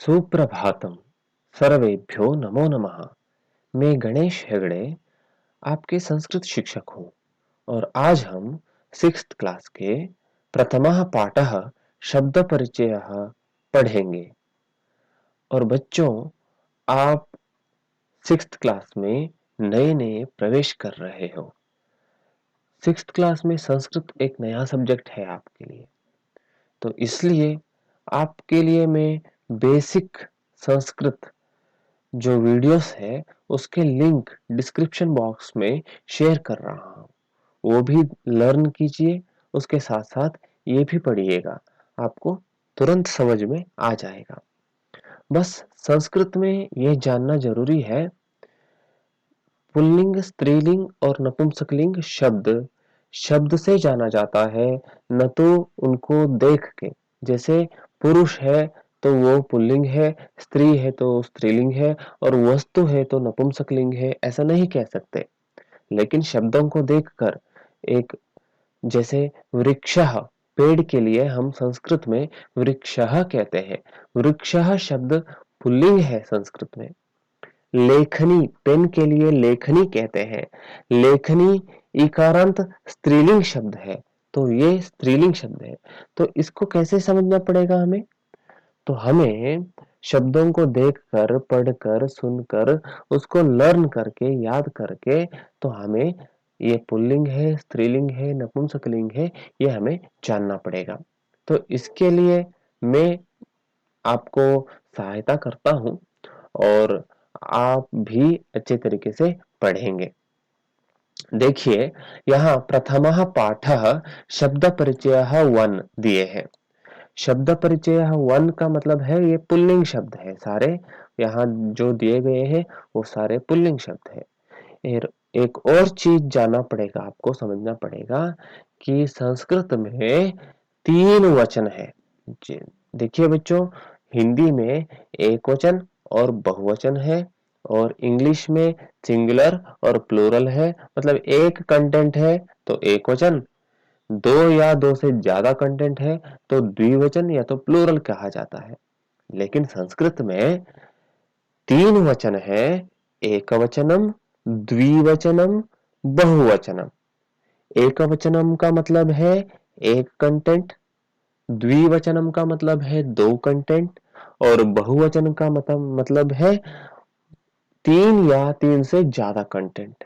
सुप्रभातम। सर्वेभ्यो नमो नमः। मैं गणेश हेगड़े आपके संस्कृत शिक्षक हूँ और आज हम 6th क्लास के प्रथमः पाठः शब्द परिचयः पढ़ेंगे। और बच्चों, आप 6th क्लास में नए नए प्रवेश कर रहे हो। 6th क्लास में संस्कृत एक नया सब्जेक्ट है आपके लिए, तो इसलिए आपके लिए मैं बेसिक संस्कृत जो वीडियोस है उसके लिंक डिस्क्रिप्शन बॉक्स में शेयर कर रहा हूँ। वो भी लर्न कीजिए, उसके साथ साथ ये भी पढ़िएगा, आपको तुरंत समझ में आ जाएगा। बस संस्कृत में ये जानना जरूरी है, पुल्लिंग, स्त्रीलिंग और नपुंसकलिंग शब्द शब्द से जाना जाता है, न तो उनको देख के। जैसे पुरुष है तो वो पुल्लिंग है, स्त्री है तो स्त्रीलिंग है, और वस्तु है तो नपुंसकलिंग है, ऐसा नहीं कह सकते। लेकिन शब्दों को देखकर, एक जैसे वृक्षः, पेड़ के लिए हम संस्कृत में वृक्षः कहते हैं। वृक्षः शब्द पुल्लिंग है संस्कृत में। लेखनी, पेन के लिए लेखनी कहते हैं। लेखनी इकारांत स्त्रीलिंग शब्द है, तो ये स्त्रीलिंग शब्द है। तो इसको कैसे समझना पड़ेगा हमें? तो हमें शब्दों को देखकर, पढ़कर, सुनकर, उसको लर्न करके, याद करके, तो हमें ये पुल्लिंग है, स्त्रीलिंग है, नपुंसकलिंग है, ये हमें जानना पड़ेगा। तो इसके लिए मैं आपको सहायता करता हूँ और आप भी अच्छे तरीके से पढ़ेंगे। देखिए, यहाँ प्रथमः पाठः शब्द परिचयः 1 दिए हैं। शब्द परिचय 1 का मतलब है ये पुल्लिंग शब्द है। सारे यहाँ जो दिए गए हैं वो सारे पुल्लिंग शब्द है। एक और चीज जानना पड़ेगा, आपको समझना पड़ेगा कि संस्कृत में 3 वचन है। देखिए बच्चों, हिंदी में एक वचन और बहुवचन है, और इंग्लिश में सिंगुलर और प्लूरल है। मतलब एक कंटेंट है तो एक वचन, दो या दो से ज्यादा कंटेंट है तो द्विवचन या तो प्लूरल कहा जाता है। लेकिन संस्कृत में 3 वचन है, एकवचनम, द्विवचनम, बहुवचनम। एकवचनम का मतलब है एक कंटेंट, द्विवचनम का मतलब है 2 कंटेंट, और बहुवचन का मतलब है 3 या 3 से ज्यादा कंटेंट।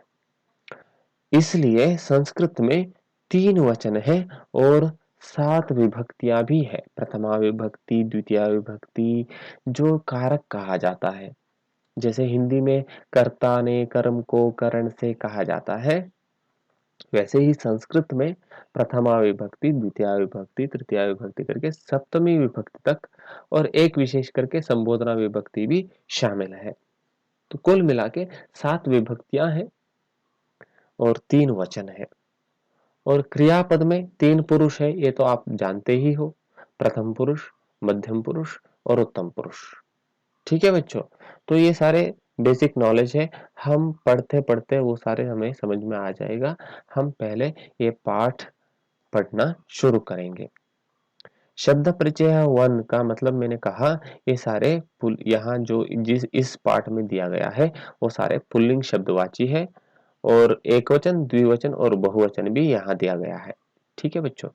इसलिए संस्कृत में 3 वचन है और 7 विभक्तियां भी है। प्रथमा विभक्ति, द्वितीय विभक्ति, जो कारक कहा जाता है। जैसे हिंदी में कर्ता ने कर्म को करण से कहा जाता है, वैसे ही संस्कृत में प्रथमा विभक्ति, द्वितीय विभक्ति, तृतीय विभक्ति करके सप्तमी विभक्ति तक, और एक विशेष करके संबोधना विभक्ति भी शामिल है। तो कुल मिला के 7 विभक्तियां हैं और 3 वचन है। और क्रियापद में 3 पुरुष है, ये तो आप जानते ही हो, प्रथम पुरुष, मध्यम पुरुष और उत्तम पुरुष। ठीक है बच्चों, तो ये सारे बेसिक नॉलेज है, हम पढ़ते पढ़ते वो सारे हमें समझ में आ जाएगा। हम पहले ये पाठ पढ़ना शुरू करेंगे। शब्द परिचय 1 का मतलब मैंने कहा, ये सारे यहाँ जो जिस इस पाठ में दिया गया है वो सारे पुल्लिंग शब्दवाची है, और एकवचन, द्विवचन और बहुवचन भी यहाँ दिया गया है। ठीक है बच्चों,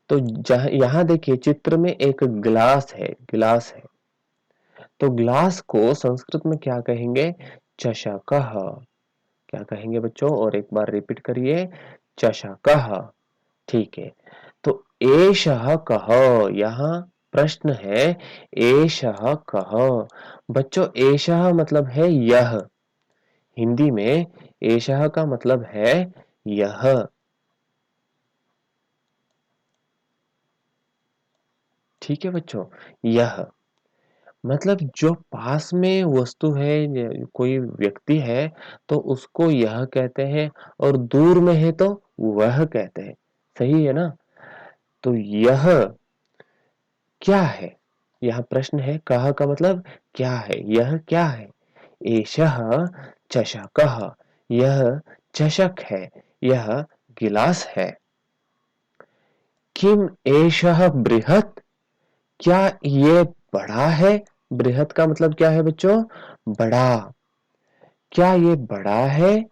तो जहां यहाँ देखिए चित्र में एक गिलास है, गिलास है। तो ग्लास को संस्कृत में क्या कहेंगे? चषकः। क्या कहेंगे बच्चों? और एक बार रिपीट करिए, चषकः। ठीक है, तो एषः कः, यहाँ प्रश्न है, एषः कः। बच्चों, एषः मतलब है यह। हिंदी में एषः का मतलब है यह। ठीक है बच्चों, यह मतलब जो पास में वस्तु है, कोई व्यक्ति है तो उसको यह कहते हैं, और दूर में है तो वह कहते हैं। सही है ना? तो यह क्या है? यह प्रश्न है, कह का मतलब क्या है, यह क्या है? एषः चषकः, यह चषक है, यह गिलास है। किम एषः बृहत्, क्या ये बड़ा है। बृहत का मतलब क्या है बच्चों? बड़ा। क्या ये बड़ा है?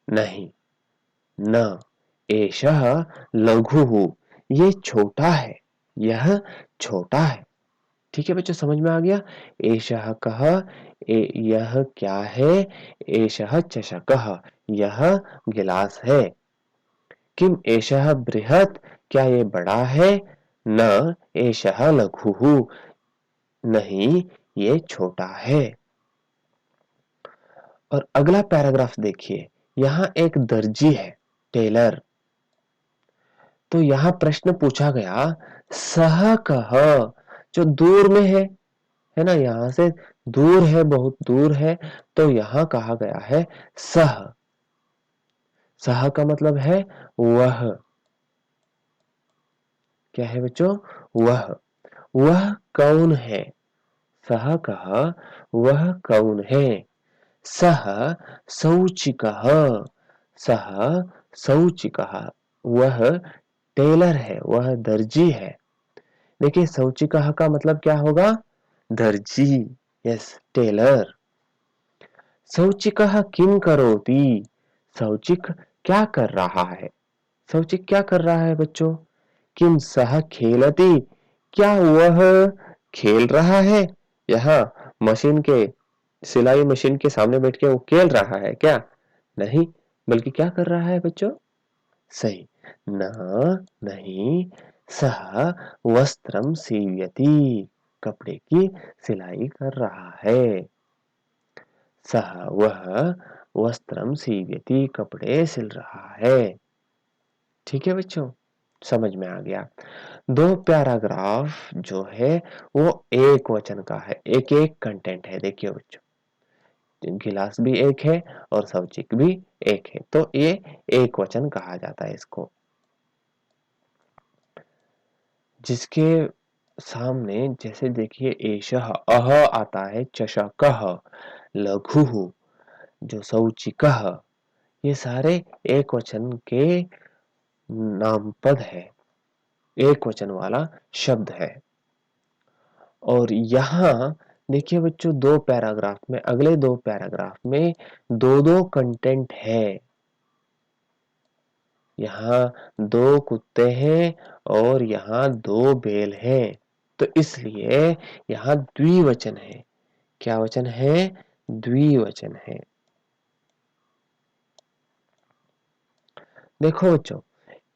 नहीं, न। एषः लघुः, ये छोटा है, यह छोटा है। ठीक है बच्चों, समझ में आ गया? एषः कः, यह क्या है? एषः चषकः, यह गिलास है। किम एषः बृहत्, क्या ये बड़ा है? न एषः लघुः, नहीं ये छोटा है। और अगला पैराग्राफ देखिए, यहाँ एक दर्जी है, टेलर। तो यहाँ प्रश्न पूछा गया, सह कह, जो दूर में है ना, यहां से दूर है, बहुत दूर है, तो यहां कहा गया है सह। सह का मतलब है वह। क्या है बच्चों? वह। वह कौन है? सह कहा, वह कौन है? सह शौचिकः, सह शौचिकः, वह टेलर है, वह दर्जी है। देखिए शौचिकः का मतलब क्या होगा? दर्जी। Yes, Taylor. शौचिकः किम करोति, शौचिक क्या कर रहा है? शौचिक क्या कर रहा है बच्चों? किम सह खेलति, क्या वह खेल रहा है? यहाँ मशीन के, सिलाई मशीन के सामने बैठ के वो खेल रहा है क्या? नहीं, बल्कि क्या कर रहा है बच्चों? सही, न, नहीं, सह वस्त्रम सीव्यति, कपड़े की सिलाई कर रहा है। सह वह वस्त्रम सीव्यति, कपड़े सिल रहा है। ठीक है बच्चों, समझ में आ गया? दो पैराग्राफ जो है वो एक वचन का है, एक एक कंटेंट है। देखिए बच्चों, गिलास भी एक है और सवचिक भी एक है, तो ये एक वचन कहा जाता है इसको। जिसके सामने जैसे देखिए एषः, अह आता है, चषकः, लघुः, जो शौचिकः, ये सारे एक वचन के नामपद है, एक वचन वाला शब्द है। और यहाँ देखिए बच्चों, दो पैराग्राफ में, अगले दो पैराग्राफ में दो दो कंटेंट है। यहाँ दो कुत्ते हैं और यहाँ दो बैल हैं, तो इसलिए यहाँ द्विवचन है। क्या वचन है? द्विवचन है। देखो बच्चों,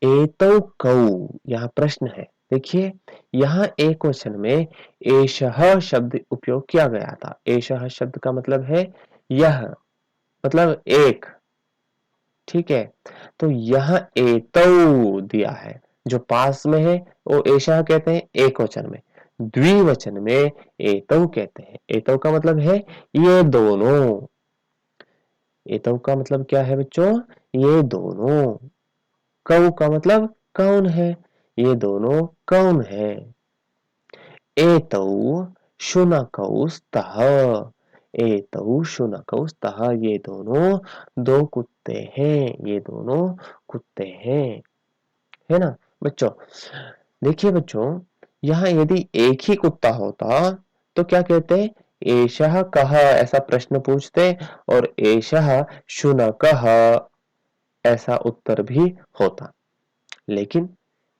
एतौ कौ, यहाँ प्रश्न है। देखिए यहाँ एक वचन में एषः शब्द उपयोग किया गया था। एषः शब्द का मतलब है यह, मतलब एक। ठीक है, तो यहाँ एतौ दिया है, जो पास में है वो एषः कहते हैं एक वचन में, द्विवचन में एतौ कहते हैं। एतौ का मतलब है ये दोनों। एतौ का मतलब क्या है बच्चों? ये दोनों। कौ का मतलब कौन है? ये दोनों कौन है? एतौ शुनकौ स्तः, एतौ शुनकौ स्तः, ये दोनों दो कुत्ते हैं, ये दोनों कुत्ते हैं। है ना बच्चों? देखिए बच्चों, यहाँ यदि एक ही कुत्ता होता तो क्या कहते? एषः कः, ऐसा प्रश्न पूछते, और एषः शुनकः, ऐसा उत्तर भी होता। लेकिन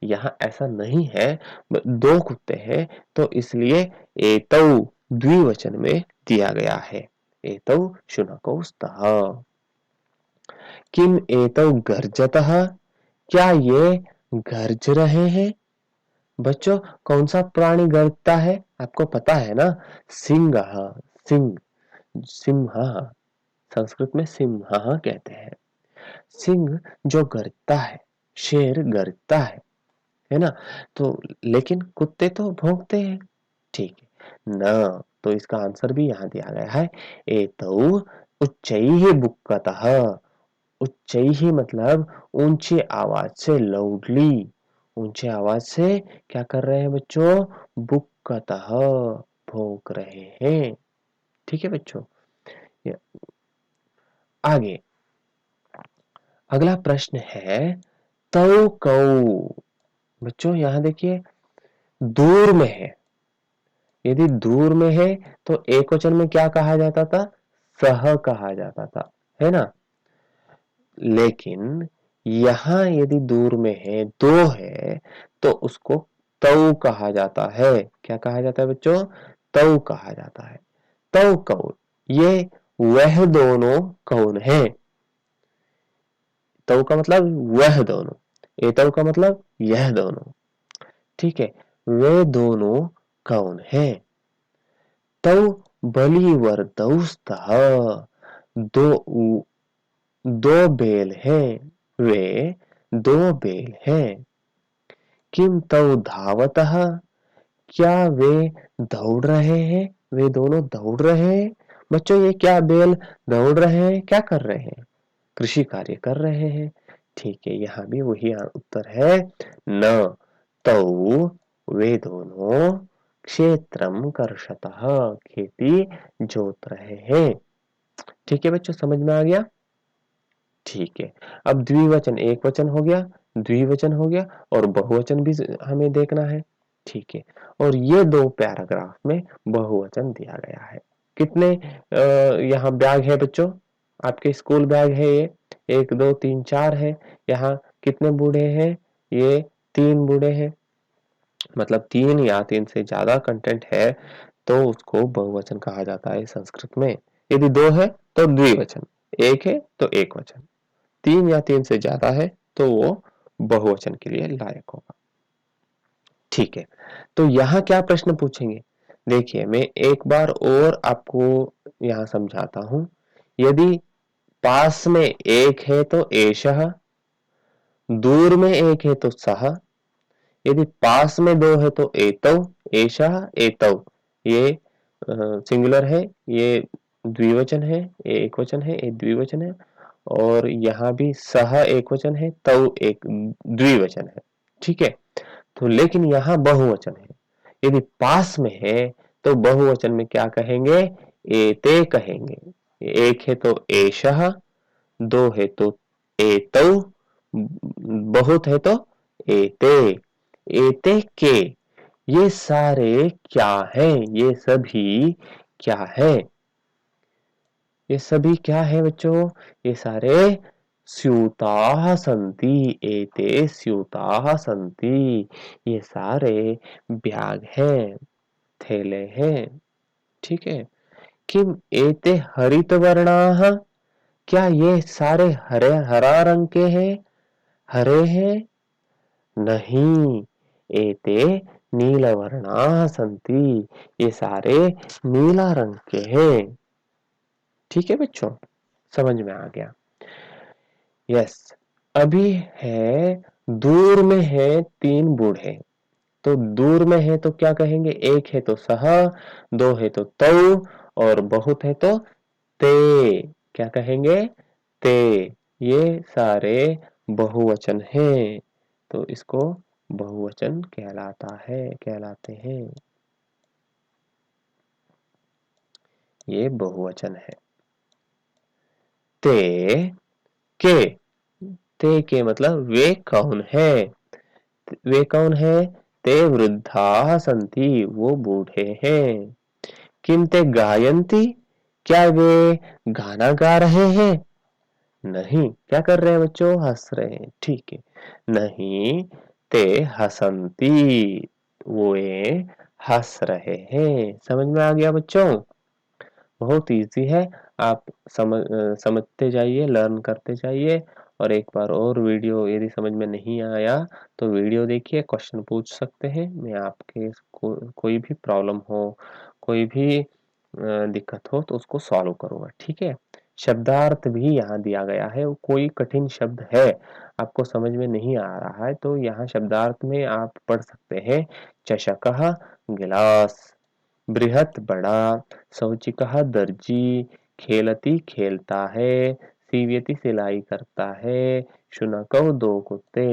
यहाँ ऐसा नहीं है, दो कुत्ते हैं, तो इसलिए एतौ द्विवचन में दिया गया है। एतौ शुनकौ स्तः। किम एतौ गर्जतः, क्या ये गर्ज रहे हैं? बच्चों, कौन सा प्राणी गर्जता है? आपको पता है ना? सिंहः, सिंह, सिंहः, संस्कृत में सिंहः कहते हैं। सिंह जो गर्जता है, शेर गर्जता है ना? तो लेकिन कुत्ते तो भौंकते हैं। ठीक है ना, तो इसका आंसर भी यहाँ दिया गया है। एतौ उच्चैः बुक्कतः, उच्चैः मतलब ऊंची आवाज से, लाउडली, ऊंचे आवाज से क्या कर रहे हैं बच्चों? बुक्कतः, भौंक रहे हैं। ठीक है बच्चों, आगे अगला प्रश्न है, तौ कौ। बच्चों यहाँ देखिए, दूर में है, यदि दूर में है तो एक वचन में क्या कहा जाता था? सह कहा जाता था, है ना। लेकिन यहां यदि दूर में है, दो है, तो उसको तौ कहा जाता है। क्या कहा जाता है बच्चों? तौ कहा जाता है। तौ कौन? ये वह दोनों कौन है? तौ का मतलब वह दोनों, एतौ का मतलब यह दोनों। ठीक है, वे दोनों कौन है? तौ बलिवर दौस्तः, दो दो बेल हैं, वे दो बेल हैं। किम तौ धावतः, क्या वे दौड़ रहे हैं? वे दोनों दौड़ रहे हैं। बच्चों ये क्या बेल दौड़ रहे हैं? क्या कर रहे हैं? कृषि कार्य कर रहे हैं। ठीक है, यहाँ भी वही उत्तर है, न तौ, वे दोनों क्षेत्रम कर्षतः, खेती जोत रहे हैं। ठीक है बच्चों, समझ में आ गया? ठीक है, अब द्विवचन एक वचन हो गया, द्विवचन हो गया, और बहुवचन भी हमें देखना है। ठीक है, और ये दो पैराग्राफ में बहुवचन दिया गया है। कितने यहाँ बैग है बच्चों? आपके स्कूल बैग है ये, 1 2 3 4 है। यहाँ कितने बूढ़े हैं? ये 3 बूढ़े हैं। मतलब 3 या 3 से ज्यादा कंटेंट है तो उसको बहुवचन कहा जाता है संस्कृत में। यदि 2 है तो द्विवचन, 1 है तो एक वचन, 3 या 3 से ज्यादा है तो वो बहुवचन के लिए लायक होगा। ठीक है, तो यहाँ क्या प्रश्न पूछेंगे? देखिए, मैं एक बार और आपको यहाँ समझाता हूं। यदि पास में एक है तो एषः, दूर में एक है तो सः, यदि पास में दो है तो एतौ, एषः, एतौ। ये सिंगुलर है, ये द्विवचन है, ये एक वचन है, ये द्विवचन है। और यहाँ भी सह एक वचन है, तौ एक द्विवचन है। ठीक है, तो लेकिन यहाँ बहुवचन है। यदि पास में है तो बहुवचन में क्या कहेंगे? एते कहेंगे। एक है तो एषः, दो है तो एतौ, बहुत है तो एते। एते के, ये सारे क्या है? ये सभी क्या है? ये सभी क्या है बच्चों? ये सारे स्यूताः सन्ति, एते स्यूताः सन्ति। ये सारे बैग हैं, थैले हैं। ठीक है, किम एते हरितवर्णाः, क्या ये सारे हरे हरा रंग के हैं, हरे हैं? नहीं, एते नीलवर्णाः सन्ति, ये सारे नीला रंग के हैं। ठीक है बच्चों, समझ में आ गया? यस। अभी है, दूर में है 3 बूढ़े, तो दूर में है तो क्या कहेंगे? एक है तो सह, दो है तो तौ, और बहुत है तो ते। क्या कहेंगे? ते। ये सारे बहुवचन हैं, तो इसको बहुवचन कहलाता है, कहलाते हैं। ये बहुवचन है। ते के, ते के मतलब वे कौन है? वे कौन है? ते वृद्धाः सन्ति, वो बूढ़े हैं। किम ते गायन्ति, क्या वे गाना गा रहे हैं? नहीं, क्या कर रहे हैं बच्चों? हंस रहे हैं। ठीक है, नहीं, ते हसन्ति, वे हंस रहे हैं। समझ में आ गया बच्चों? बहुत इजी है, आप समझते जाइए, लर्न करते जाइए। और एक बार और वीडियो यदि समझ में नहीं आया तो वीडियो देखिए, क्वेश्चन पूछ सकते हैं। मैं आपके कोई भी प्रॉब्लम हो, कोई भी दिक्कत हो तो उसको सॉल्व करूंगा। ठीक है, शब्दार्थ भी यहाँ दिया गया है। कोई कठिन शब्द है आपको समझ में नहीं आ रहा है तो यहाँ शब्दार्थ में आप पढ़ सकते हैं। चषकः गिलास, बृहत बड़ा, शौचिकः दर्जी, खेलती खेलता है, सीव्यति सिलाई करता है, शुनकौ दो कुत्ते।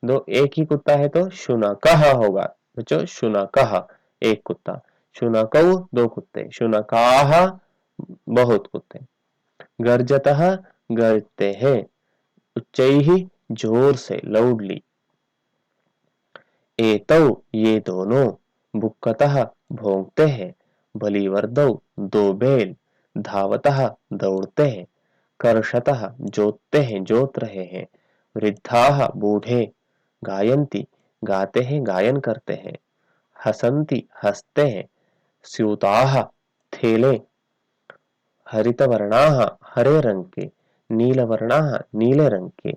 दो एक ही कुत्ता है तो शुनकः होगा बच्चों, शुनकः एक कुत्ता, शुनकौ दो कुत्ते, शुनकाः बहुत कुत्ते। गर्जतः गरजते हैं, उच्चैः जोर से, लाउडली। एतौ ये दोनों, बुक्कतः भोंकते हैं, बलिवर्दौ दो बैल, धावतः दौड़ते हैं, कर्षतः जोतते हैं, जोत रहे हैं, वृद्धाः बूढ़े, गायन्ति गाते हैं, गायन करते हैं, हसन्ति हंसते हैं, स्यूताः थैले, हरितवर्णाः हरे रंग के, नीलवर्णाः नीले रंग के।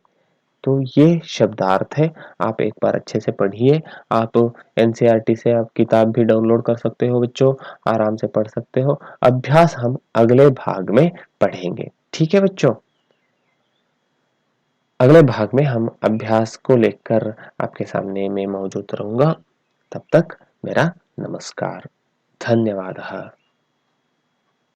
तो ये शब्दार्थ है। आप एक बार अच्छे से पढ़िए। आप एनसीईआरटी से आप किताब भी डाउनलोड कर सकते हो बच्चों, आराम से पढ़ सकते हो। अभ्यास हम अगले भाग में पढ़ेंगे, ठीक है बच्चों। अगले भाग में हम अभ्यास को लेकर आपके सामने में मौजूद रहूंगा। तब तक मेरा नमस्कार, धन्यवाद।